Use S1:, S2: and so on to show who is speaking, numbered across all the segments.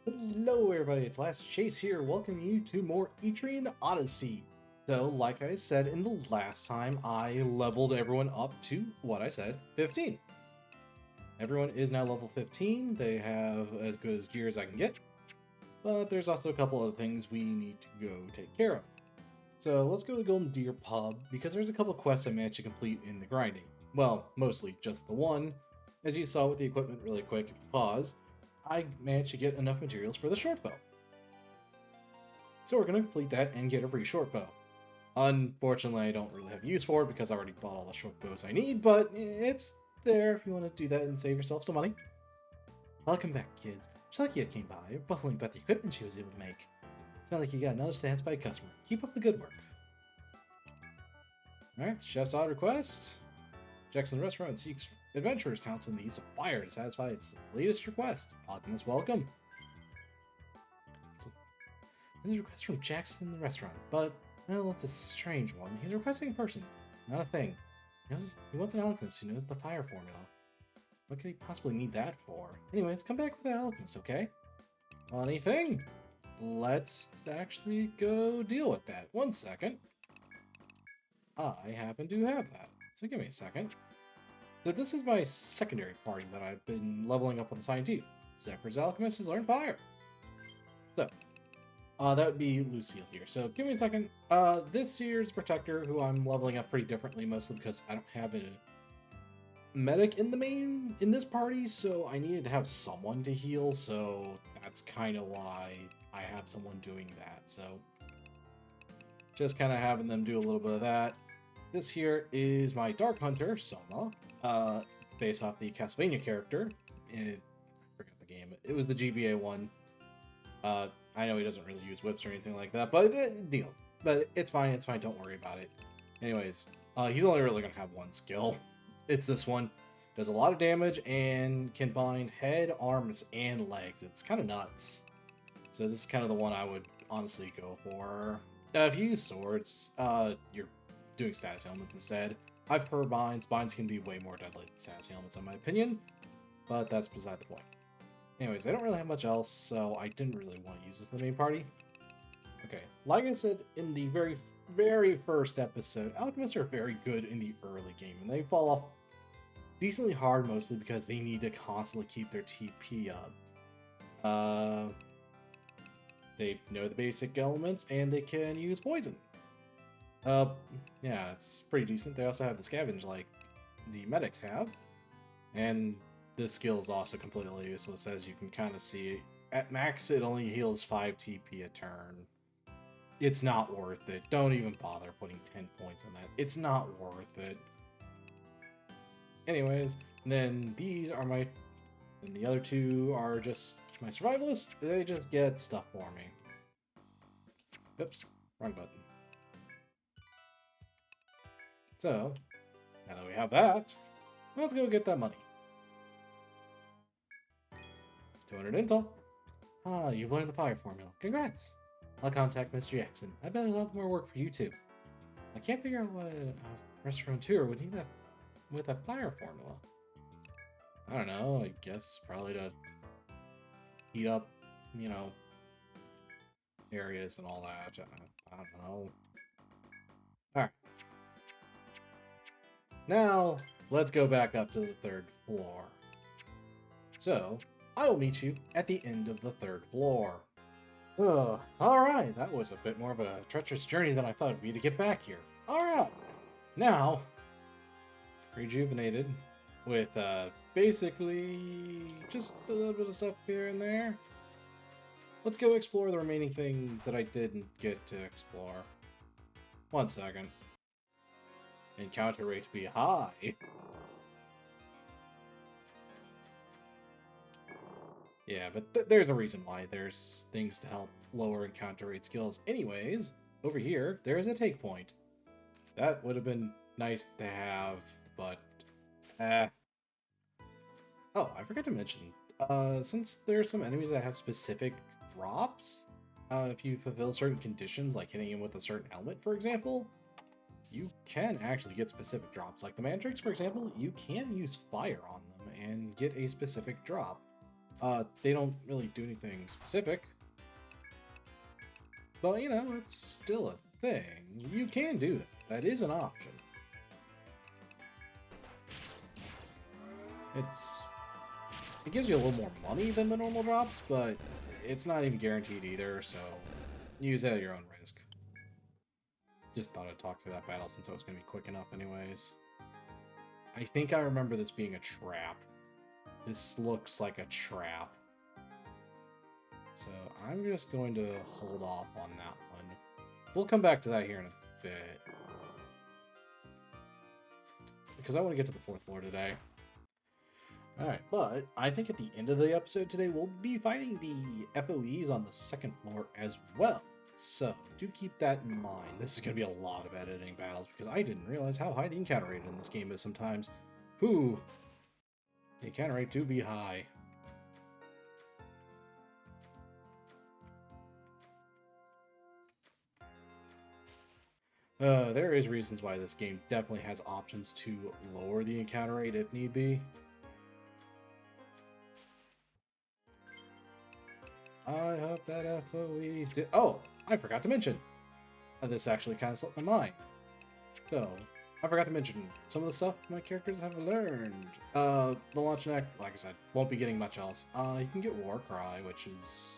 S1: Hello everybody, it's Last Chase here, welcoming you to more Etrian Odyssey. So, like I said in the last time, I leveled everyone up to, what I said, 15. Everyone is now level 15, they have as good as gear as I can get, but there's also a couple other things we need to go take care of. So let's go to the Golden Deer Pub, because there's a couple quests I managed to complete in the grinding. Well, mostly just the one. As you saw with the equipment really quick, if you pause, I managed to get enough materials for the short bow. So we're going to complete that and get a free short bow. Unfortunately, I don't really have use for it because I already bought all the short bows I need, but it's there if you want to do that and save yourself some money. Welcome back, kids. Shalekia came by, buffling about the equipment she was able to make. Sounds like you got another satisfied customer. Keep up the good work. Alright, the chef's odd request. Jackson Restaurant seeks adventurers' talents in the use of fire to satisfy its latest request. Alchemist, welcome. This is a request from Jackson Restaurant, but, well, it's a strange one. He's a requesting person, not a thing. He wants an alchemist who knows the fire formula. What could he possibly need that for? Anyways, come back with the alchemist, okay? Anything? Let's actually go deal with that. 1 second. I happen to have that, so give me a second. So this is my secondary party that I've been leveling up with assigned to. Zephyr's Alchemist has learned fire. So, that would be Lucille here. So give me a second. This here's Protector, who I'm leveling up pretty differently, mostly because I don't have a medic in this party, so I needed to have someone to heal, so that's kind of why I have someone doing that. So just kind of having them do a little bit of that. This here is my Dark Hunter, Soma, based off the Castlevania character. I forgot the game. It was the GBA one. I know he doesn't really use whips or anything like that, but deal. But it's fine, don't worry about it. Anyways, he's only really going to have one skill. It's this one. Does a lot of damage and can bind head, arms, and legs. It's kind of nuts. So this is kind of the one I would honestly go for. If you use swords, you're doing status helmets instead. I prefer binds. Binds can be way more deadly than status helmets in my opinion, but that's beside the point. Anyways, I don't really have much else, so I didn't really want to use this in the main party. Okay, like I said in the very first episode, alchemists are very good in the early game, and they fall off decently hard mostly because they need to constantly keep their TP up. They know the basic elements, and they can use poison. Yeah, it's pretty decent. They also have the scavenge like the medics have, and this skill is also completely useless, as you can kind of see. At max, it only heals 5 TP a turn. It's not worth it. Don't even bother putting 10 points on that. It's not worth it. Anyways, then these are my... And the other two are just my survivalists. They just get stuff for me. Oops, wrong button. So, now that we have that, let's go get that money. 200 intel. Ah, you've learned the fire formula. Congrats! I'll contact Mr. Jackson. I bet he'll have more work for you too. I can't figure out what a restaurateur would need that with a fire formula. I don't know, I guess probably to heat up, you know, areas and all that. I don't know. Alright. Now, let's go back up to the 3rd floor. So, I will meet you at the end of the 3rd floor. Alright, that was a bit more of a treacherous journey than I thought it would be to get back here. Alright, now, rejuvenated with basically just a little bit of stuff here and there. Let's go explore the remaining things that I didn't get to explore. 1 second. Encounter rate to be high. Yeah, but there's a reason why there's things to help lower encounter rate skills. Anyways, over here, there's a take point. That would have been nice to have, but... Oh, I forgot to mention, since there's some enemies that have specific drops, if you fulfill certain conditions, like hitting him with a certain helmet, for example, you can actually get specific drops. Like the Mandrakes, for example, you can use fire on them and get a specific drop. They don't really do anything specific. But, you know, it's still a thing. You can do that. That is an option. It gives you a little more money than the normal drops, but it's not even guaranteed either, so use it at your own risk. Just thought I'd talk through that battle since it was going to be quick enough anyways. I think I remember this being a trap. This looks like a trap. So I'm just going to hold off on that one. We'll come back to that here in a bit. Because I want to get to the 4th floor today. Alright, but I think at the end of the episode today, we'll be fighting the FOEs on the 2nd floor as well. So, do keep that in mind. This is going to be a lot of editing battles, because I didn't realize how high the encounter rate in this game is sometimes. Whew. The encounter rate do be high. There is reasons why this game definitely has options to lower the encounter rate if need be. I hope that FOE did. Oh, I forgot to mention. This actually kind of slipped my mind. So, I forgot to mention some of the stuff my characters have learned. The launch neck, like I said, won't be getting much else. You can get Warcry, which is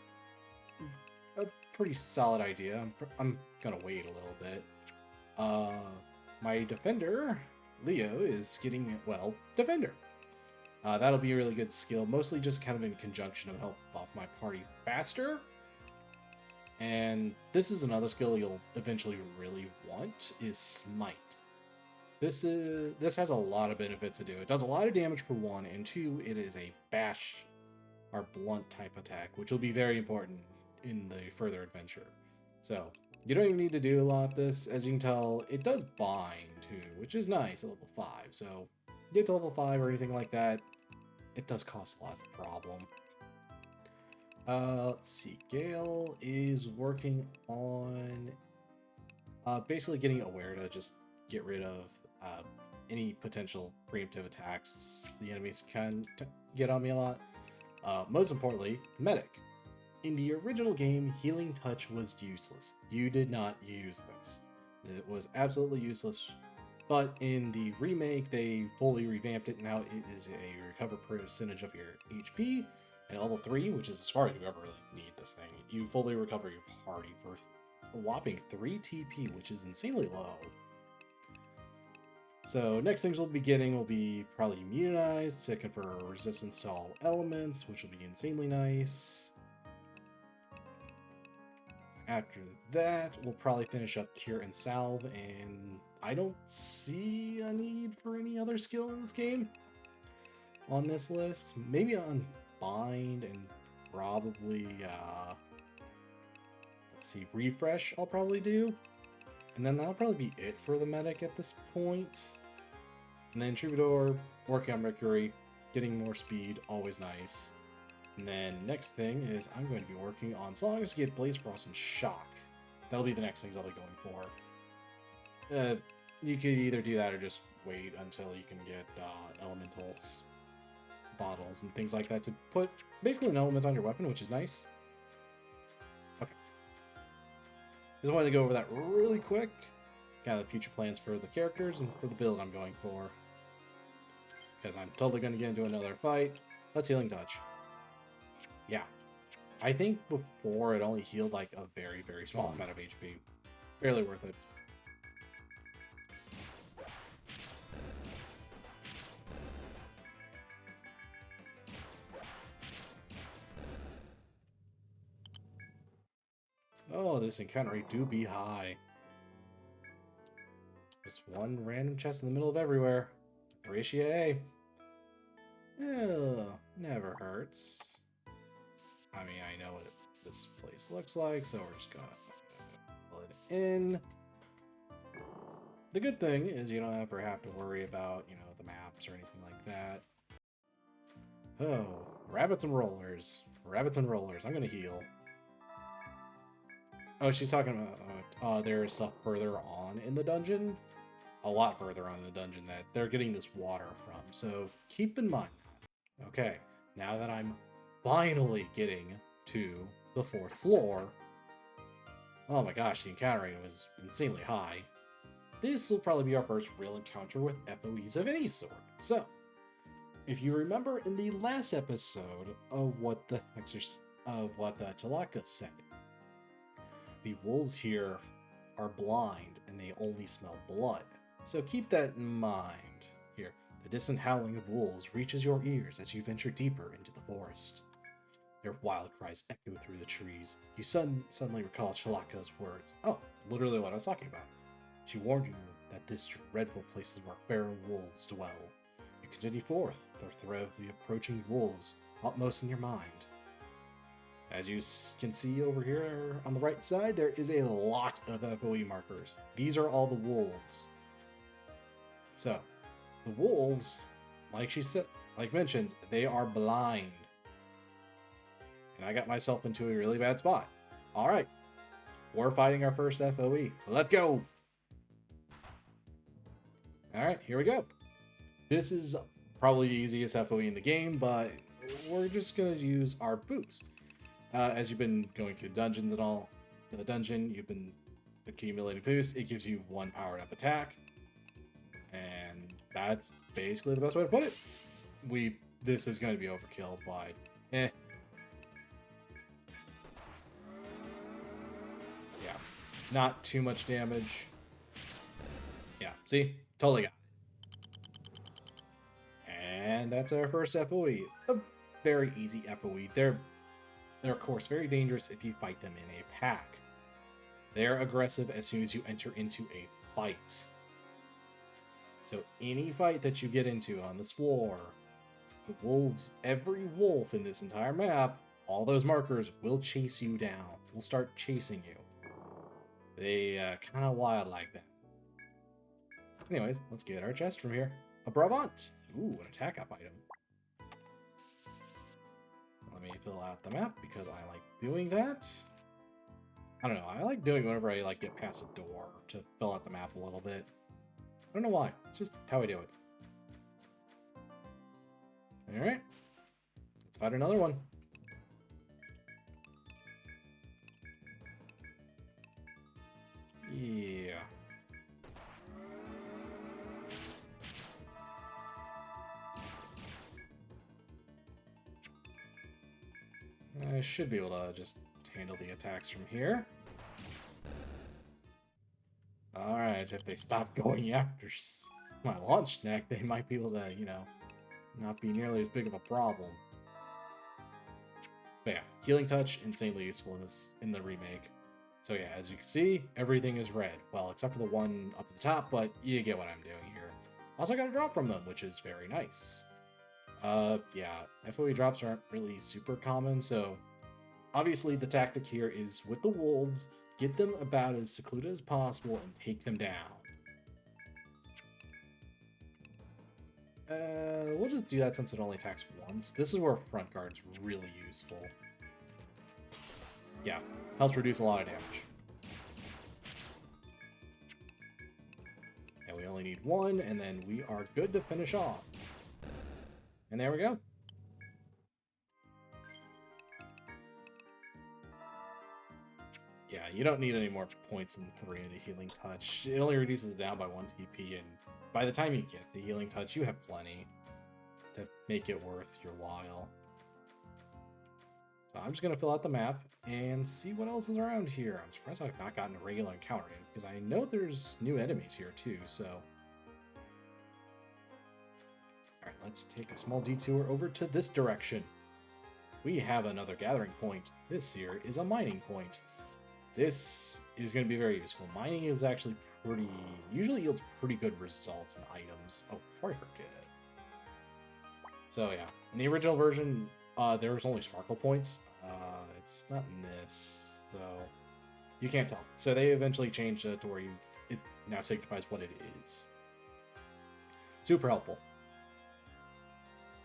S1: a pretty solid idea. I'm gonna wait a little bit. My Defender, Leo, is getting, well, Defender. That'll be a really good skill, mostly just kind of in conjunction to help buff my party faster. And this is another skill you'll eventually really want, is Smite. This has a lot of benefits to do. It does a lot of damage for 1, and 2, it is a bash or blunt type attack, which will be very important in the further adventure. So, you don't even need to do a lot of this. As you can tell, it does bind too, which is nice at level 5. So, get to level 5 or anything like that, it does cost less the problem. Let's see. Gale is working on basically getting aware to just get rid of any potential preemptive attacks the enemies can get on me a lot. Most importantly, Medic. In the original game, Healing Touch was useless. You did not use this. It was absolutely useless. But in the remake, they fully revamped it. Now it is a recover percentage of your HP. And level 3, which is as far as you ever really need this thing, you fully recover your party for a whopping 3 TP, which is insanely low. So next things we'll be getting will be probably immunized to confer resistance to all elements, which will be insanely nice. After that, we'll probably finish up Cure and Salve, and I don't see a need for any other skill in this game on this list. Maybe on Bind and probably, let's see, Refresh I'll probably do. And then that'll probably be it for the Medic at this point. And then Troubadour, working on Mercury, getting more speed, always nice. And then next thing is I'm going to be working on songs to get Blaze Frost and Shock. That'll be the next things I'll be going for. You could either do that or just wait until you can get elementals, bottles, and things like that to put basically an element on your weapon, which is nice. Okay. Just wanted to go over that really quick. Kind of the future plans for the characters and for the build I'm going for. Because I'm totally going to get into another fight. Let's Healing Touch. Yeah. I think before it only healed like a very, very small amount of HP. Barely worth it. Oh, this encounter rate do be high. Just one random chest in the middle of everywhere. Ratio. Oh, never hurts. I mean, I know what this place looks like, so we're just gonna pull it in. The good thing is you don't ever have to worry about, you know, the maps or anything like that. Oh, rabbits and rollers. Rabbits and rollers. I'm gonna heal. Oh, she's talking about there's stuff further on in the dungeon. A lot further on in the dungeon that they're getting this water from. So keep in mind that. Okay, now that I'm finally getting to the 4th floor. Oh my gosh, the encounter rate was insanely high. This will probably be our first real encounter with FOEs of any sort. So, if you remember in the last episode of what the Chalaka said, the wolves here are blind and they only smell blood. So keep that in mind. Here, the distant howling of wolves reaches your ears as you venture deeper into the forest. Their wild cries echo through the trees. You suddenly recall Chalaka's words. Oh, literally what I was talking about. She warned you that this dreadful place is where feral wolves dwell. You continue forth, the threat of the approaching wolves upmost in your mind. As you can see over here on the right side, there is a lot of FOE markers. These are all the wolves. So, the wolves, like mentioned, they are blind. And I got myself into a really bad spot. Alright, we're fighting our first FOE. Let's go! Alright, here we go. This is probably the easiest FOE in the game, but we're just going to use our boost. As you've been going through dungeons and all, the dungeon, you've been accumulating boost. It gives you 1 powered up attack. And that's basically the best way to put it. This is going to be overkill, but Yeah. Not too much damage. Yeah, see? Totally got it. And that's our first FOE. A very easy FOE. They're of course very dangerous if you fight them in a pack. They're aggressive as soon as you enter into a fight. So any fight that you get into on this floor, the wolves, every wolf in this entire map, all those markers will chase you down. Will start chasing you. They kind of wild like that. Anyways, let's get our chest from here. A Bravant! Ooh, an attack up item. Let me fill out the map because I like doing that. I don't know, I like doing whenever I get past a door to fill out the map a little bit. I don't know why, it's just how I do it. Alright, let's fight another one. Yeah. I should be able to just handle the attacks from here. Alright, if they stop going after my launch neck, they might be able to, not be nearly as big of a problem. But yeah, Healing Touch, insanely useful in the remake. So yeah, as you can see, everything is red. Well, except for the one up at the top, but you get what I'm doing here. Also got a drop from them, which is very nice. Yeah, FOE drops aren't really super common, so obviously the tactic here is with the wolves, get them about as secluded as possible and take them down. We'll just do that since it only attacks once. This is where front guard's really useful. Yeah, helps reduce a lot of damage. And we only need 1, and then we are good to finish off. And there we go. Yeah, you don't need any more points than 3 in the Healing Touch. It only reduces it down by 1 TP, and by the time you get the Healing Touch, you have plenty to make it worth your while. So I'm just going to fill out the map and see what else is around here. I'm surprised I've not gotten a regular encounter yet, because I know there's new enemies here too, so... Alright, let's take a small detour over to this direction. We have another gathering point. This here is a mining point. This is going to be very useful. Mining is actually usually yields pretty good results and items. Oh, before I forget. So yeah, in the original version, there was only sparkle points. It's not in this, so you can't tell. So they eventually changed it to where it now signifies what it is. Super helpful.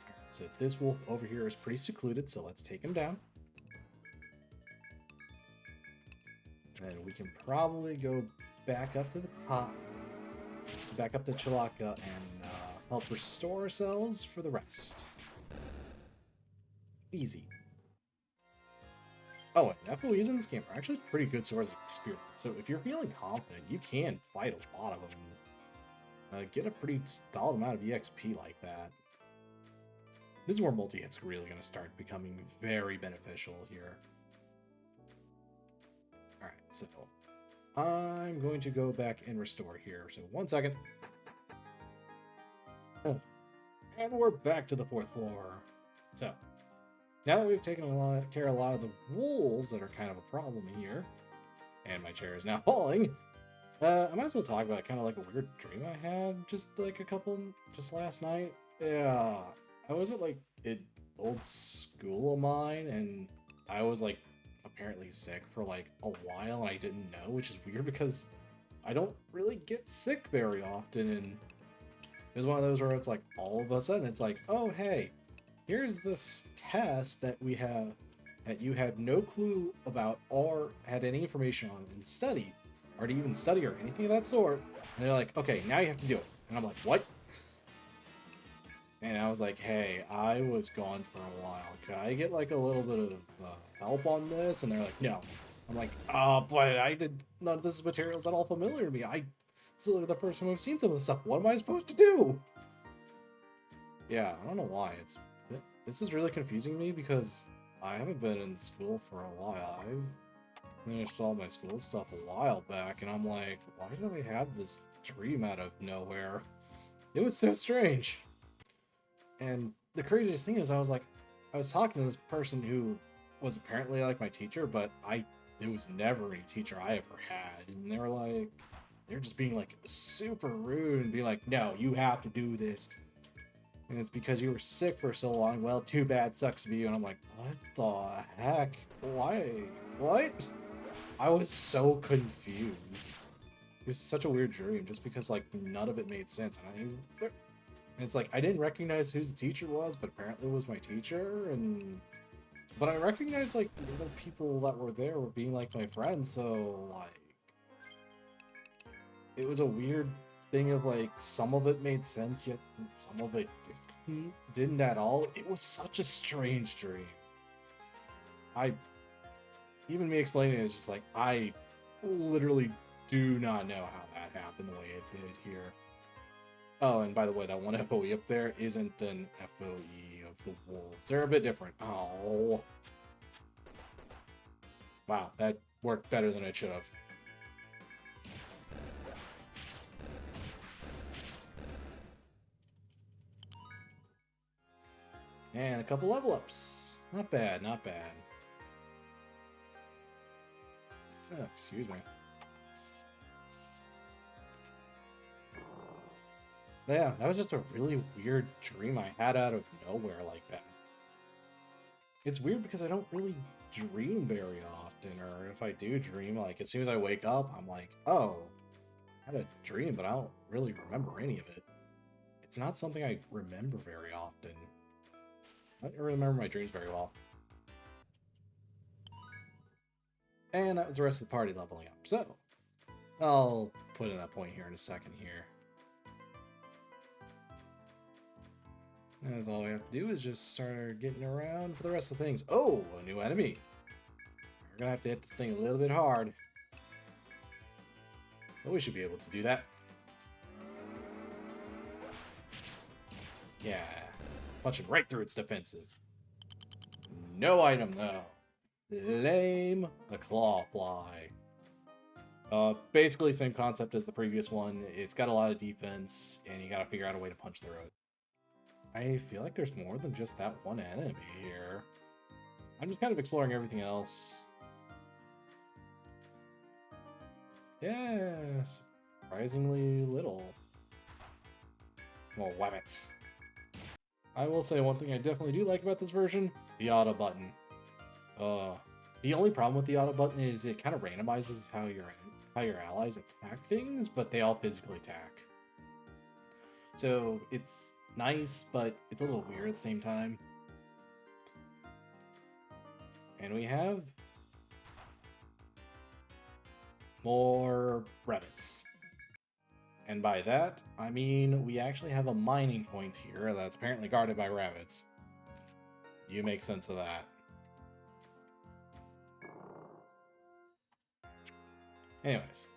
S1: All right, so this wolf over here is pretty secluded, so let's take him down. And we can probably go back up to the top, back up to Chalaka, and help restore ourselves for the rest. Easy. Oh, and FOEs in this game are actually pretty good source of experience. So if you're feeling confident, you can fight a lot of them and get a pretty solid amount of EXP like that. This is where multi-hit's really going to start becoming very beneficial here. Alright, so I'm going to go back and restore here. So 1 second. Oh, and we're back to the 4th floor. So now that we've taken care of a lot of the wolves that are kind of a problem here, and my chair is now falling, I might as well talk about kind of like a weird dream I had just last night. Yeah, I was at like an old school of mine, and I was like apparently sick for like a while, and I didn't know, which is weird because I don't really get sick very often, and it was one of those where it's like all of a sudden it's like, oh hey, here's this test that we have that you had no clue about or had any information on and studied, or to even study or anything of that sort. And they're like, okay, now you have to do it. And I'm like, what? And I was like, hey, I was gone for a while. Could I get like a little bit of help on this? And they're like, no. I'm like, but I did none of this material's at all familiar to me. This is the first time I've seen some of this stuff. What am I supposed to do? Yeah, I don't know why. This is really confusing me because I haven't been in school for a while. I've finished all my school stuff a while back, and I'm like, why do I have this dream out of nowhere? It was so strange. And the craziest thing is I was talking to this person who was apparently like my teacher, but it was never any teacher I ever had. And they're just being like super rude and being like, no, you have to do this. And it's because you were sick for so long. Well, too bad, sucks to be you. And I'm like, what the heck? Why? What? I was so confused. It was such a weird dream just because like none of it made sense. And it's like I didn't recognize who the teacher was, but apparently it was my teacher. But I recognized like the other people that were there were being like my friends. So like it was a weird thing of like some of it made sense, yet some of it didn't at all. It was such a strange dream. Even me explaining it is just like, I literally do not know how that happened the way it did here. Oh, and by the way, that one FOE up there isn't an FOE of the wolves. They're a bit different. Oh. Wow, that worked better than it should have. And a couple level ups. Not bad, not bad. Oh, excuse me. But yeah, that was just a really weird dream I had out of nowhere like that. It's weird because I don't really dream very often, or if I do dream, like as soon as I wake up, I'm like, oh, I had a dream, but I don't really remember any of it. It's not something I remember very often. I don't remember my dreams very well. And that was the rest of the party leveling up. So, I'll put in that point here in a second here. As all we have to do is just start getting around for the rest of the things. Oh, a new enemy. We're gonna have to hit this thing a little bit hard. But we should be able to do that. Yeah. Punching right through its defenses. No item, though. Lame. The claw fly. Basically same concept as the previous one. It's got a lot of defense, and you gotta figure out a way to punch through it. I feel like there's more than just that one enemy here. I'm just kind of exploring everything else. Yeah, surprisingly little. Well, wabbits. I will say one thing I definitely do like about this version, the auto button. The only problem with the auto button is it kind of randomizes how your allies attack things, but they all physically attack. So it's nice, but it's a little weird at the same time. And we have more rabbits. And by that, I mean we actually have a mining point here that's apparently guarded by rabbits. You make sense of that. Anyways,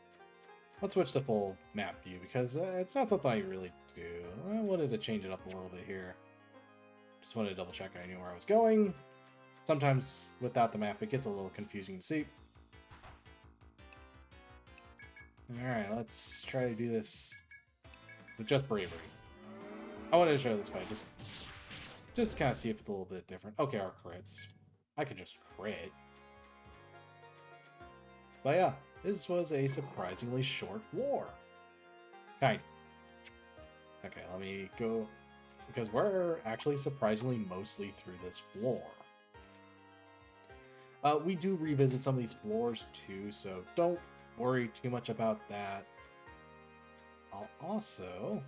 S1: let's switch to full map view because it's not something I really do. I wanted to change it up a little bit here. Just wanted to double check I knew where I was going. Sometimes without the map, it gets a little confusing to see. Alright, let's try to do this with just bravery. I wanted to show this fight, just to kind of see if it's a little bit different. Okay, our crits. I could just crit. But yeah, this was a surprisingly short war. Kind of. Okay, let me go, because we're actually surprisingly mostly through this floor. We do revisit some of these floors too, so don't worry too much about that. I'll also,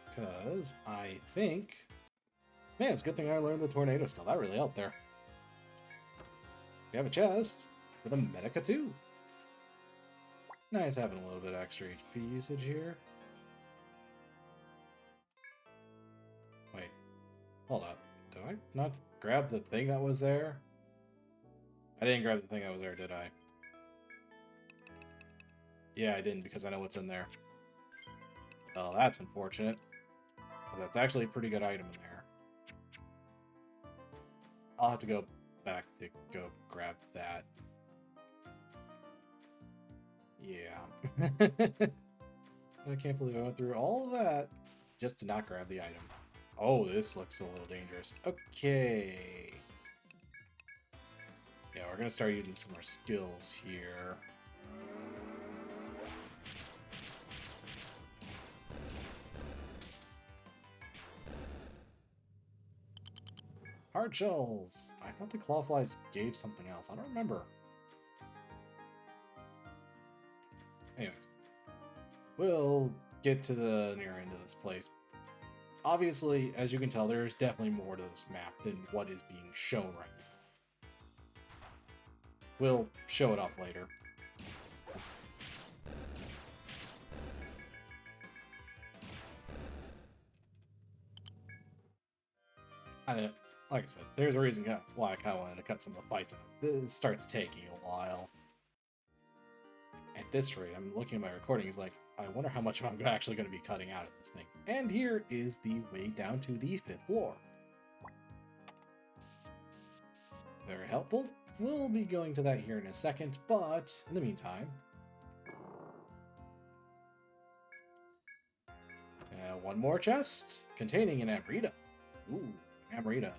S1: because I think, man, it's a good thing I learned the tornado skill. That really helped there. We have a chest with a Medica too. Nice having a little bit of extra HP usage here. Wait, hold up. Did I not grab the thing that was there? I didn't grab the thing that was there, did I? Yeah, I didn't because I know what's in there. Oh, that's unfortunate. But that's actually a pretty good item in there. I'll have to go back to go grab that. Yeah. I can't believe I went through all of that just to not grab the item. Oh, this looks a little dangerous. Okay. Yeah, we're gonna start using some more skills here. Hard shells! I thought the clawflies gave something else. I don't remember. Anyways. We'll get to the near end of this place. Obviously, as you can tell, there's definitely more to this map than what is being shown right now. We'll show it off later. Like I said, there's a reason why I kind of wanted to cut some of the fights out. This starts taking a while. At this rate, I'm looking at my recordings like, I wonder how much I'm actually going to be cutting out of this thing. And here is the way down to the 5th floor. Very helpful. We'll be going to that here in a second, but in the meantime... one more chest containing an Amrita. Ooh, Amrita.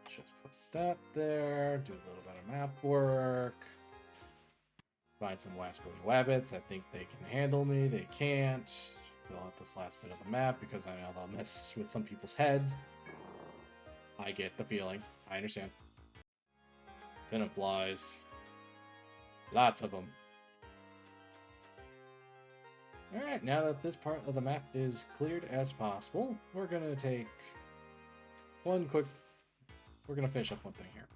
S1: Just put that there, do a little bit of map work. Find some Wascally Wabbits that think they can handle me. They can't. Fill out this last bit of the map because I know they'll mess with some people's heads. I get the feeling. I understand. Venom flies. Lots of them. Alright, now that this part of the map is cleared as possible, we're going to take one quick... We're going to finish up one thing here.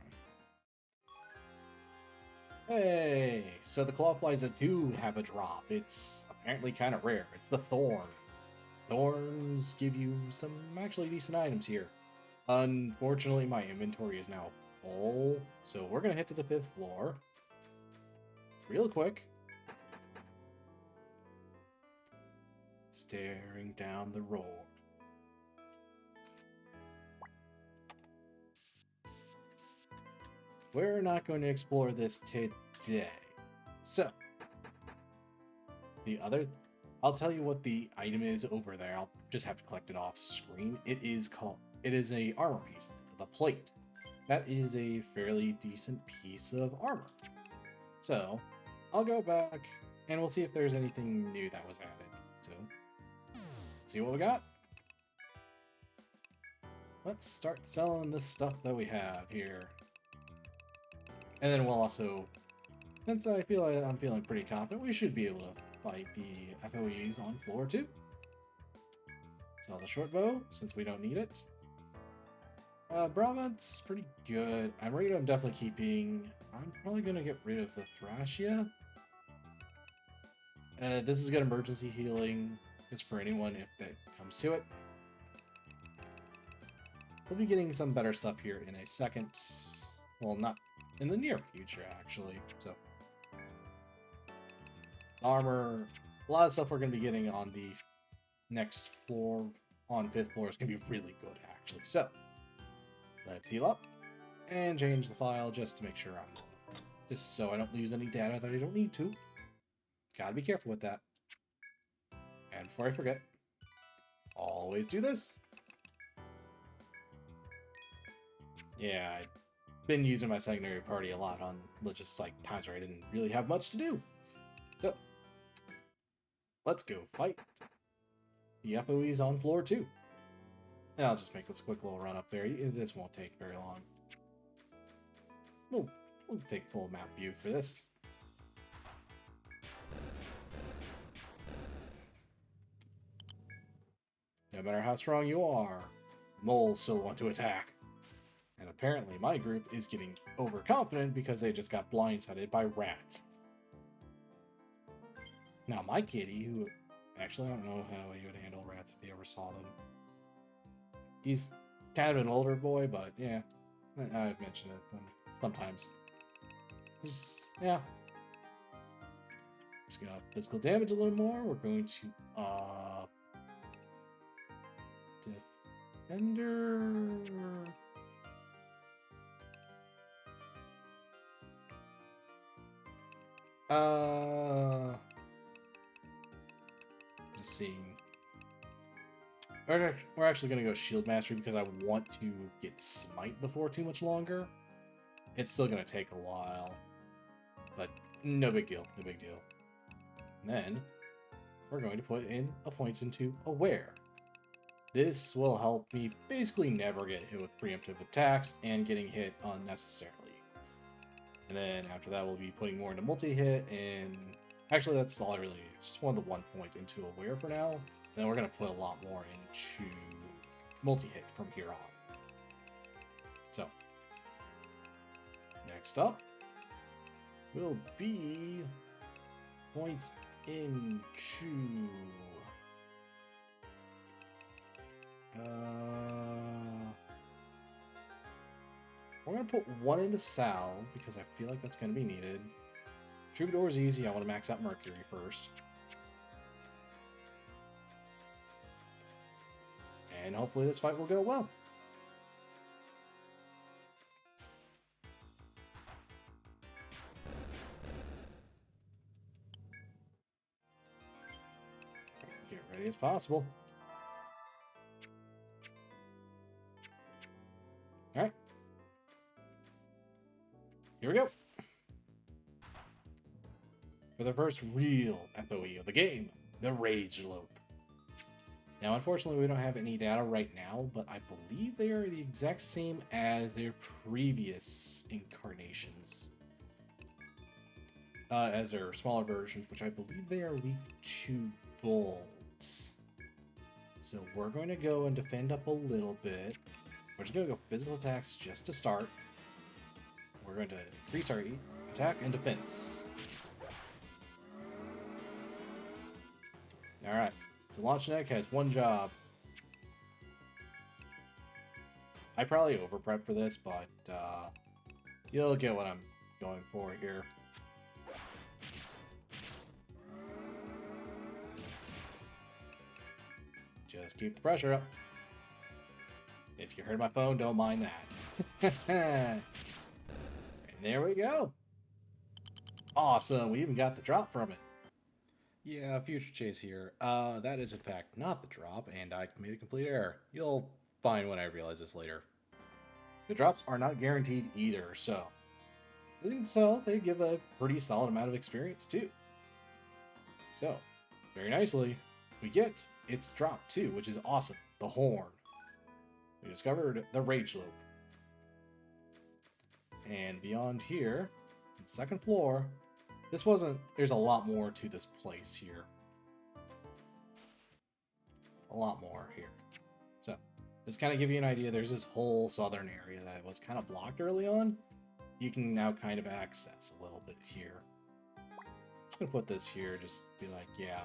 S1: Hey! So the clawflies that do have a drop, it's apparently kind of rare. It's the Thorn. Thorns give you some actually decent items here. Unfortunately, my inventory is now full, so we're going to head to the 5th floor. Real quick. Staring down the road. We're not going to explore this today. So, I'll tell you what the item is over there. I'll just have to collect it off screen. It is a armor piece, the plate. That is a fairly decent piece of armor. So, I'll go back and we'll see if there's anything new that was added. So, let's see what we got. Let's start selling this stuff that we have here. And then we'll also, since I feel like I'm feeling pretty confident, we should be able to fight the FOEs on floor 2. Sell the short bow, since we don't need it. Brava's pretty good. I'm definitely keeping. I'm probably going to get rid of the Thrashia. This is good emergency healing, just for anyone if that comes to it. We'll be getting some better stuff here in a second. Well, not in the near future, actually. So, armor, a lot of stuff we're going to be getting on the next floor, on 5th floor, is going to be really good, actually. So, let's heal up and change the file just to make sure just so I don't lose any data that I don't need to. Gotta be careful with that. And before I forget, always do this. Yeah, I've been using my secondary party a lot on just like times where I didn't really have much to do. So, let's go fight the FOEs on floor 2. And I'll just make this quick little run up there. This won't take very long. We'll take full map view for this. No matter how strong you are, moles still want to attack. And apparently my group is getting overconfident because they just got blindsided by rats. Now my kitty, who... Actually, I don't know how he would handle rats if he ever saw them. He's kind of an older boy, but yeah. I've mentioned it sometimes. Yeah. Just gonna up physical damage a little more. We're going to Defender. Just seeing. We're actually gonna go Shield Mastery because I want to get Smite before too much longer. It's still gonna take a while, but no big deal. No big deal. And then we're going to put in a point into Aware. This will help me basically never get hit with preemptive attacks and getting hit unnecessarily. And then after that, we'll be putting more into multi-hit, and actually that's all I really need. It's just one of the 1 point into Aware for now. Then we're going to put a lot more into multi-hit from here on. So, next up will be points into... we're going to put one into Salve, because I feel like that's going to be needed. Troubadour is easy. I want to max out Mercury first. And hopefully this fight will go well. Get ready as possible. Alright. Here we go. For the first real FOE of the game, the Rage Lope. Now, unfortunately, we don't have any data right now, but I believe they are the exact same as their previous incarnations. As their smaller versions, which I believe they are weak to Volt. So we're going to go and defend up a little bit. We're just going to go physical attacks just to start. We're going to increase our attack and defense. Alright. So Launch Neck has one job. I probably over-prep for this, but you'll get what I'm going for here. Just keep the pressure up. If you heard my phone, don't mind that. And there we go. Awesome, we even got the drop from it. Yeah, Future Chase here. That is in fact not the drop, and I made a complete error. You'll find when I realize this later. The drops are not guaranteed either, so as you can tell, they give a pretty solid amount of experience too. So, very nicely, we get its drop too, which is awesome. The Horn. We discovered the Rage Lope. And beyond here, on the second floor, there's a lot more to this place here. A lot more here. So, just kind of give you an idea, there's this whole southern area that was kind of blocked early on. You can now kind of access a little bit here. Just gonna put this here, just be like, yeah,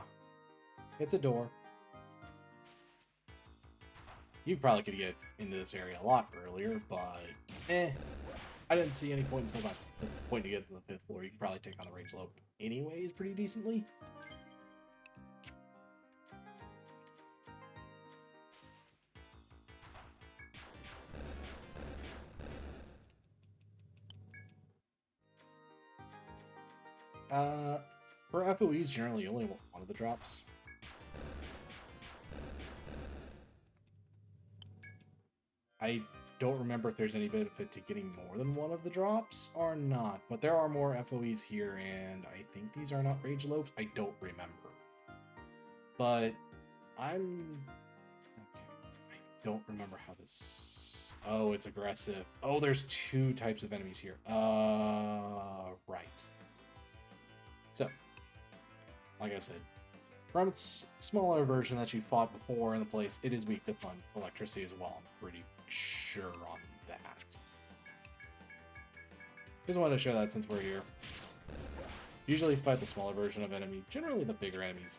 S1: it's a door. You probably could get into this area a lot earlier, but I didn't see any point until about the point to get to the 5th floor. You can probably take on the Rage Lope anyways pretty decently. For FOEs, generally you only want one of the drops. I don't remember if there's any benefit to getting more than one of the drops or not, but there are more FOEs here, and I think these are not Rage Lopes. I don't remember. But I'm... Okay. I don't remember how this... Oh, it's aggressive. Oh, there's 2 types of enemies here. Right. So, like I said, from its smaller version that you fought before in the place, it is weak to electricity as well. I'm pretty sure on that. Just wanted to show that since we're here. Usually fight the smaller version of enemy. Generally the bigger enemies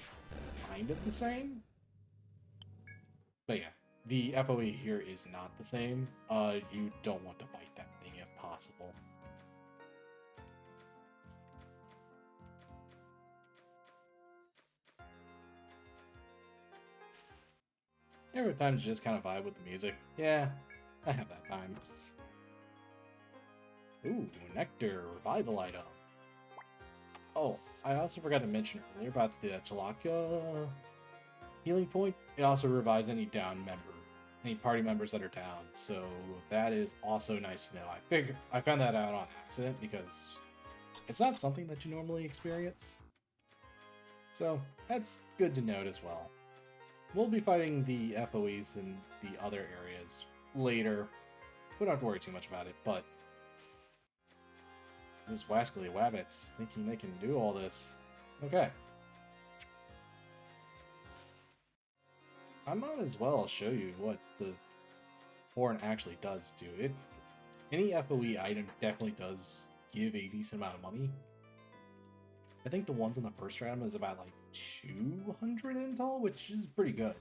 S1: kind of the same. But yeah, the FOE here is not the same. You don't want to fight that thing if possible. Every time to just kind of vibe with the music. Yeah, I have that times. Ooh, Nectar, Revival item. Oh, I also forgot to mention earlier about the Chalaka healing point. It also revives any down member, any party members that are down. So that is also nice to know. I found that out on accident because it's not something that you normally experience. So that's good to note as well. We'll be fighting the FOEs in the other areas later. We don't have to worry too much about it, but those wascally wabbits thinking they can do all this. Okay. I might as well show you what the horn actually does do. Any FOE item definitely does give a decent amount of money. I think the ones in the first round is about like 200 intel, which is pretty good.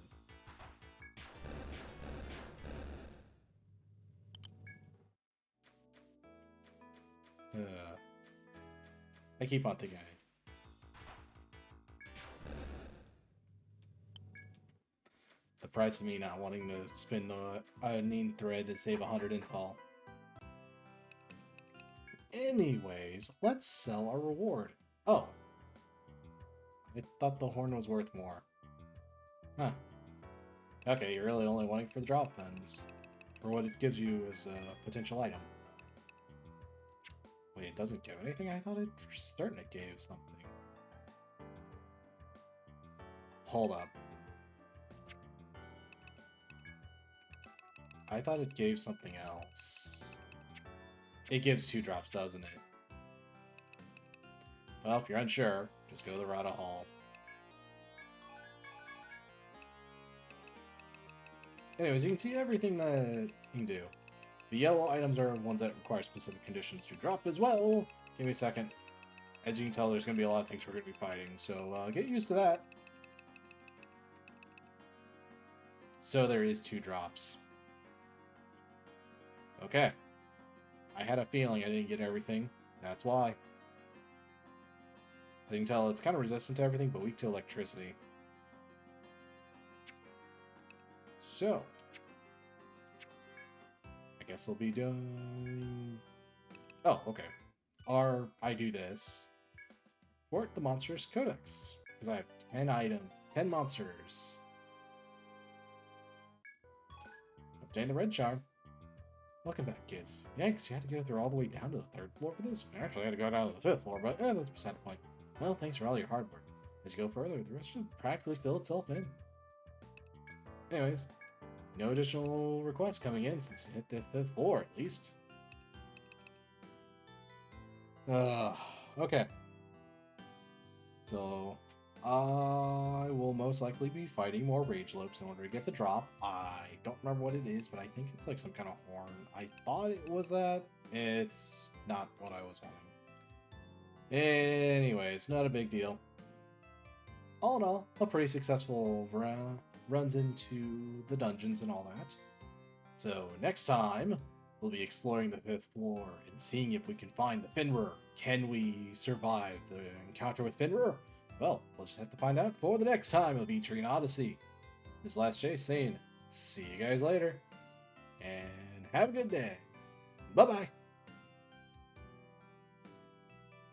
S1: I keep on thinking the price of me not wanting to spin the Neen thread to save 100 intel. Anyways, let's sell our reward. Oh. I thought the horn was worth more. Huh. Okay, you're really only wanting for the drop then, for what it gives you as a potential item. Wait, it doesn't give anything? I thought it for certain it gave something. Hold up. I thought it gave something else. It gives 2 drops, doesn't it? Well, if you're unsure, just go to the Rada Hall. Anyways, you can see everything that you can do. The yellow items are ones that require specific conditions to drop as well. Give me a second. As you can tell, there's going to be a lot of things we're going to be fighting, so get used to that. So there is 2 drops. Okay. I had a feeling I didn't get everything. That's why. As you can tell, it's kind of resistant to everything, but weak to electricity. So, I guess I'll be doing... Oh, okay. Or I do this. Port the Monstrous Codex. Because I have 10 monsters. Obtain the red charm. Welcome back, kids. Yikes, you had to go through all the way down to the 3rd floor for this? I actually had to go down to the 5th floor, but that's beside the point. Well, thanks for all your hard work. As you go further, the rest should practically fill itself in. Anyways, no additional requests coming in since you hit the 5th floor, at least. Okay. So, I will most likely be fighting more Rage Lopes in order to get the drop. I don't remember what it is, but I think it's like some kind of horn. I thought it was that. It's not what I was wanting. Anyways, not a big deal. All in all, a pretty successful runs into the dungeons and all that. So next time, We'll be exploring the 5th floor and seeing if we can find the Finrer. Can we survive the encounter with Finrer? Well, we'll just have to find out for the next time of Etrian Odyssey. This is Last Chase saying, see you guys later, and have a good day. Bye-bye.